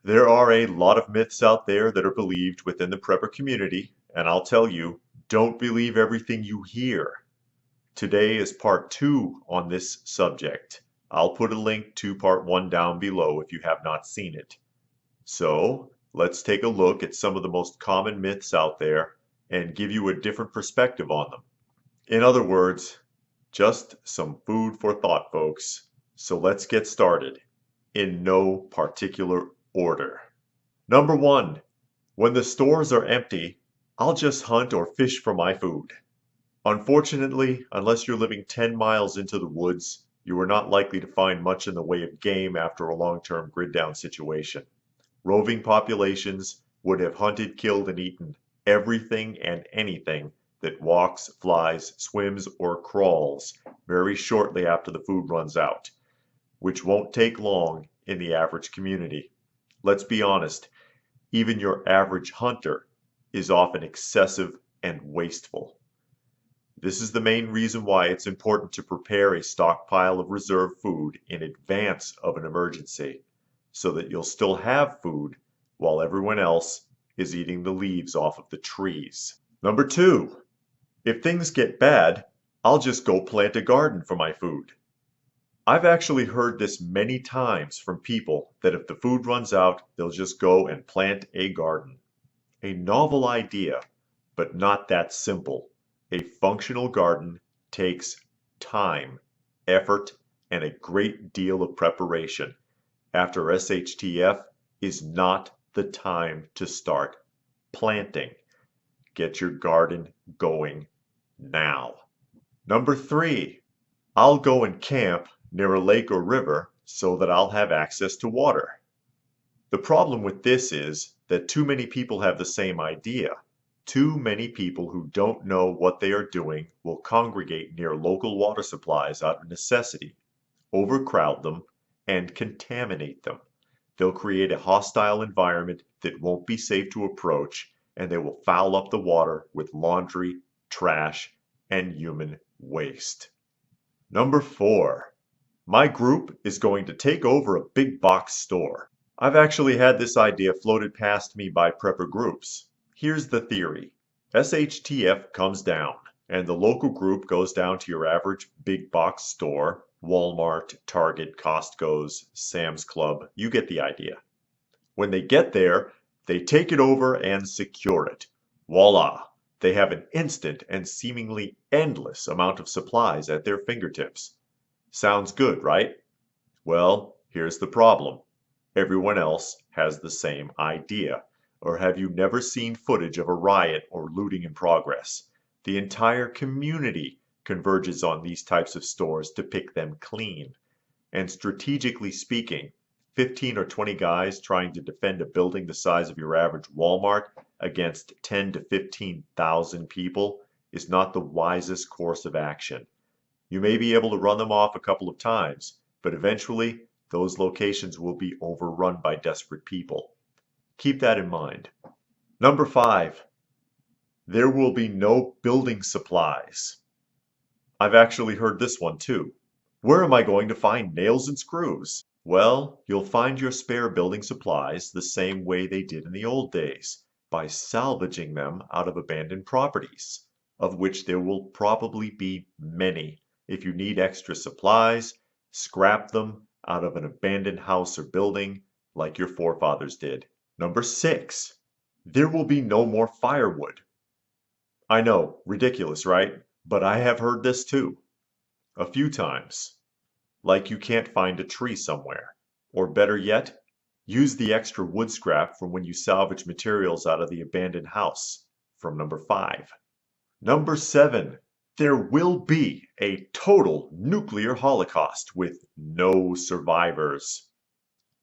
There are a lot of myths out there that are believed within the prepper community, and I'll tell you, don't believe everything you hear. Today is part 2 on this subject. I'll put a link to part 1 down below if you have not seen it. So, let's take a look at some of the most common myths out there and give you a different perspective on them. In other words, just some food for thought, folks. So let's get started, in no particular order. Number 1, when the stores are empty, I'll just hunt or fish for my food. Unfortunately, unless you're living 10 miles into the woods, you are not likely to find much in the way of game after a long-term grid down situation. Roving populations would have hunted, killed, and eaten everything and anything that walks, flies, swims, or crawls very shortly after the food runs out, which won't take long in the average community. Let's be honest, even your average hunter is often excessive and wasteful. This is the main reason why it's important to prepare a stockpile of reserve food in advance of an emergency, so that you'll still have food while everyone else is eating the leaves off of the trees. Number 2, if things get bad, I'll just go plant a garden for my food. I've actually heard this many times from people that if the food runs out, they'll just go and plant a garden. A novel idea, but not that simple. A functional garden takes time, effort, and a great deal of preparation. After SHTF is not the time to start planting. Get your garden going now. Number 3, I'll go and camp near a lake or river so that I'll have access to water. The problem with this is that too many people have the same idea. Too many people who don't know what they are doing will congregate near local water supplies out of necessity, overcrowd them, and contaminate them. They'll create a hostile environment that won't be safe to approach, and they will foul up the water with laundry, trash, and human waste. Number 4, my group is going to take over a big box store. I've actually had this idea floated past me by prepper groups. Here's the theory. SHTF comes down, and the local group goes down to your average big box store, Walmart, Target, Costco's, Sam's Club, you get the idea. When they get there, they take it over and secure it. Voila! They have an instant and seemingly endless amount of supplies at their fingertips. Sounds good, right? Well, here's the problem. Everyone else has the same idea. Or have you never seen footage of a riot or looting in progress? The entire community converges on these types of stores to pick them clean. And strategically speaking, 15 or 20 guys trying to defend a building the size of your average Walmart against 10 to 15,000 people is not the wisest course of action. You may be able to run them off a couple of times, but eventually those locations will be overrun by desperate people. Keep that in mind. Number 5, there will be no building supplies. I've actually heard this one too. Where am I going to find nails and screws? Well, you'll find your spare building supplies the same way they did in the old days, by salvaging them out of abandoned properties, of which there will probably be many. If you need extra supplies, scrap them out of an abandoned house or building like your forefathers did. Number 6, there will be no more firewood. I know, ridiculous, right? But I have heard this too. A few times. Like you can't find a tree somewhere. Or better yet, use the extra wood scrap from when you salvage materials out of the abandoned house, from number 5. Number 7, there will be a total nuclear holocaust with no survivors.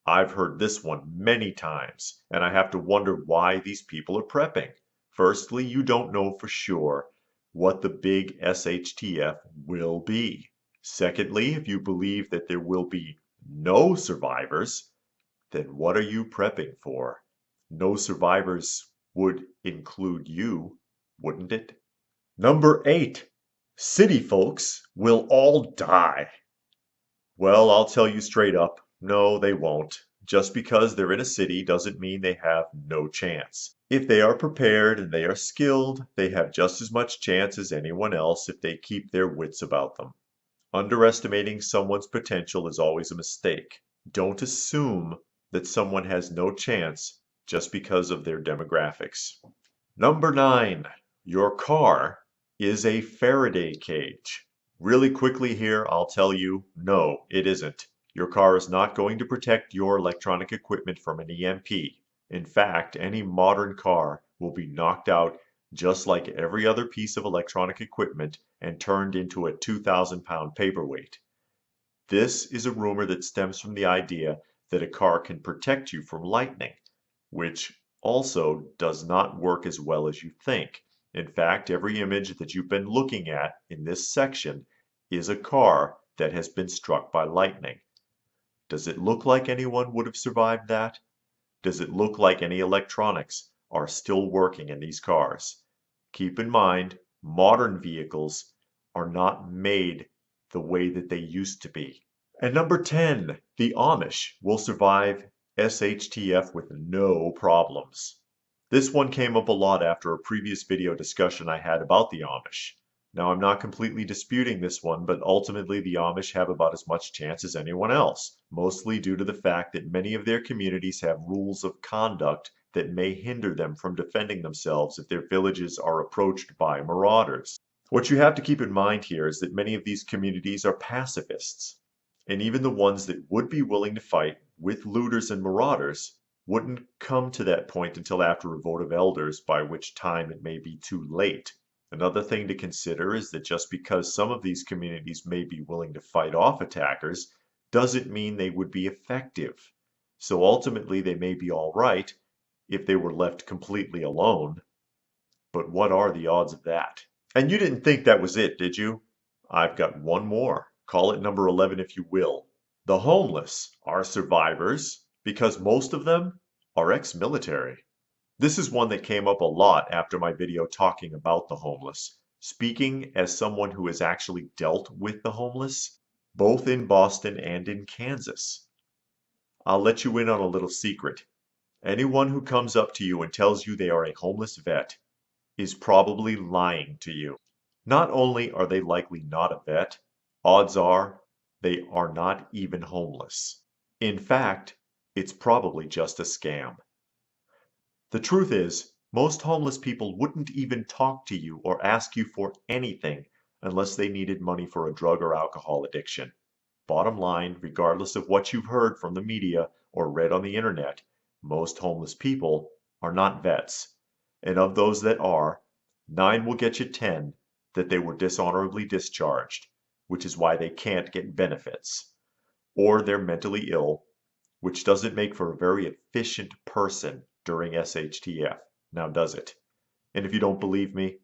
I've heard this one many times, and I have to wonder why these people are prepping. Firstly, you don't know for sure what the big SHTF will be. Secondly, if you believe that there will be no survivors, then what are you prepping for? No survivors would include you, wouldn't it? Number 8, city folks will all die. Well, I'll tell you straight up, no, they won't. just because they're in a city doesn't mean they have no chance. If they are prepared and they are skilled, they have just as much chance as anyone else if they keep their wits about them. Underestimating someone's potential is always a mistake. Don't assume that someone has no chance just because of their demographics. Number 9, your car is a Faraday cage. Really quickly here, I'll tell you, no, it isn't. Your car is not going to protect your electronic equipment from an EMP. In fact, any modern car will be knocked out just like every other piece of electronic equipment and turned into a 2,000-pound paperweight. This is a rumor that stems from the idea that a car can protect you from lightning, which also does not work as well as you think. In fact, every image that you've been looking at in this section is a car that has been struck by lightning. Does it look like anyone would have survived that? Does it look like any electronics are still working in these cars? Keep in mind, modern vehicles are not made the way that they used to be. And number 10, the Amish will survive SHTF with no problems. This one came up a lot after a previous video discussion I had about the Amish. Now, I'm not completely disputing this one, but ultimately the Amish have about as much chance as anyone else, mostly due to the fact that many of their communities have rules of conduct that may hinder them from defending themselves if their villages are approached by marauders. What you have to keep in mind here is that many of these communities are pacifists, and even the ones that would be willing to fight with looters and marauders wouldn't come to that point until after a vote of elders, by which time it may be too late. Another thing to consider is that just because some of these communities may be willing to fight off attackers doesn't mean they would be effective. So ultimately they may be all right if they were left completely alone. But what are the odds of that? And you didn't think that was it, did you? I've got one more. Call it number 11 if you will. The homeless are survivors because most of them are ex-military. This is one that came up a lot after my video talking about the homeless. Speaking as someone who has actually dealt with the homeless, both in Boston and in Kansas. I'll let you in on a little secret. Anyone who comes up to you and tells you they are a homeless vet is probably lying to you. Not only are they likely not a vet, odds are they are not even homeless. In fact, it's probably just a scam. The truth is, most homeless people wouldn't even talk to you or ask you for anything unless they needed money for a drug or alcohol addiction. Bottom line, regardless of what you've heard from the media or read on the internet, most homeless people are not vets. And of those that are, 9 will get you 10 that they were dishonorably discharged, which is why they can't get benefits. Or they're mentally ill, which doesn't make for a very efficient person during SHTF. Now does it? And if you don't believe me,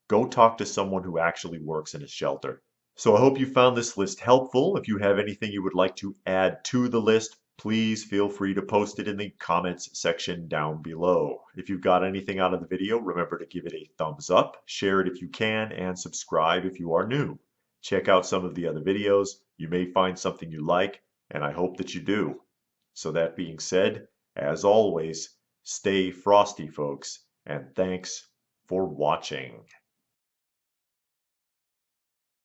go talk to someone who actually works in a shelter. So I hope you found this list helpful. If you have anything you would like to add to the list, please feel free to post it in the comments section down below. If you've got anything out of the video, remember to give it a thumbs up, share it if you can, and subscribe if you are new. Check out some of the other videos. You may find something you like, and I hope that you do. So that being said, as always, stay frosty, folks, and thanks for watching.